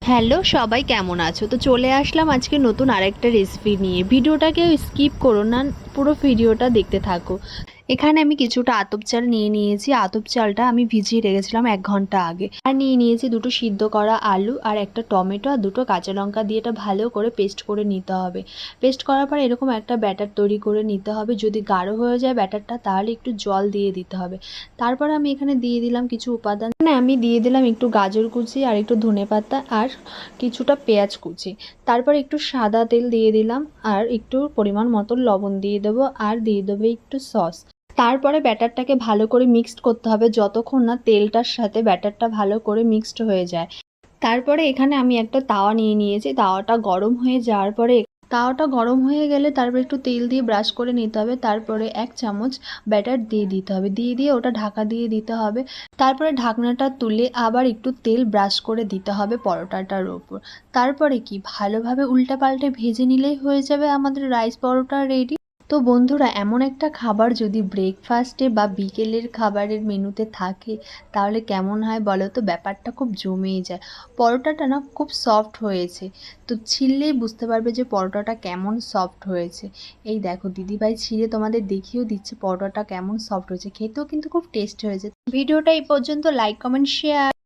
Hello সবাই কেমন আছো? তো চলে আসলাম আজকে নতুন আরেকটা রেসিপি নিয়ে। ভিডিওটাকে স্কিপ করো না, পুরো ভিডিওটা দেখতে থাকো। এখানে আমি কিছুটা আতপ চাল নিয়ে নিয়েছি। আতপ চালটা আমি ভিজিয়ে রেখেছিলাম 1 ঘন্টা আগে। আর নিয়ে নিয়েছি দুটো সিদ্ধ করা আলু আর একটা টমেটো আর দুটো কাঁচা লঙ্কা দিয়ে এটা ভালো করে পেস্ট করে নিতে হবে। পেস্ট করার পর এরকম একটা ব্যাটার তৈরি করে নিতে হবে। যদি গাঢ় হয়ে যায় ব্যাটারটা তাহলে একটু জল দিয়ে দিতে হবে। তারপর আমি এখানে দিয়ে দিলাম কিছু উপাদান। আমি দিয়ে দিলাম একটু গাজর কুচি আর একটু ধনেপাতা আর কিছুটা পেঁয়াজ কুচি। তারপর একটু সাদা তেল দিয়ে দিলাম আর একটু পরিমাণ মতো লবণ দিয়ে দেবো আর দিয়ে দেবো একটু সস। তারপরে ব্যাটারটাকে ভালো করে মিক্সড করতে হবে যতক্ষণ না তেলটার সাথে ব্যাটারটা ভালো করে মিক্সড হয়ে যায়। তারপরে এখানে আমি একটা তাওয়া নিয়ে নিয়েছি। তাওয়াটা গরম হয়ে যাওয়ার পরে তাওয়াটা গরম হয়ে গেলে তারপরে একটু তেল দিয়ে ব্রাশ করে নিতে হবে। তারপরে 1 চামচ ব্যাটার দিয়ে দিতে হবে। দিয়ে ওটা ঢাকা দিয়ে দিতে হবে। তারপরে ঢাকনাটা তুলে আবার একটু তেল ব্রাশ করে দিতে হবে পরোটাটার ওপর। তারপরে কি ভালোভাবে উল্টাপাল্টে ভেজে নিলেই হয়ে যাবে আমাদের রাইস পরোটা রেডি। তো বন্ধুরা, এমন একটা খাবার যদি ব্রেকফাস্টে বা বিকেলের খাবারের মেনুতে থাকে তাহলে কেমন হয় বলো তো? ব্যাপারটা খুব জমেই যায়। পরোটাটা না খুব সফট হয়েছে, তো ছিললেই বুঝতে পারবে যে পরোটাটা কেমন সফট হয়েছে। এই দেখো দিদিভাই ছিঁড়ে তোমাদের দেখিয়েও দিচ্ছে পরোটাটা কেমন সফট হয়েছে। খেতেও কিন্তু খুব টেস্ট হয়েছে। ভিডিওটা এই পর্যন্ত। Like comment share.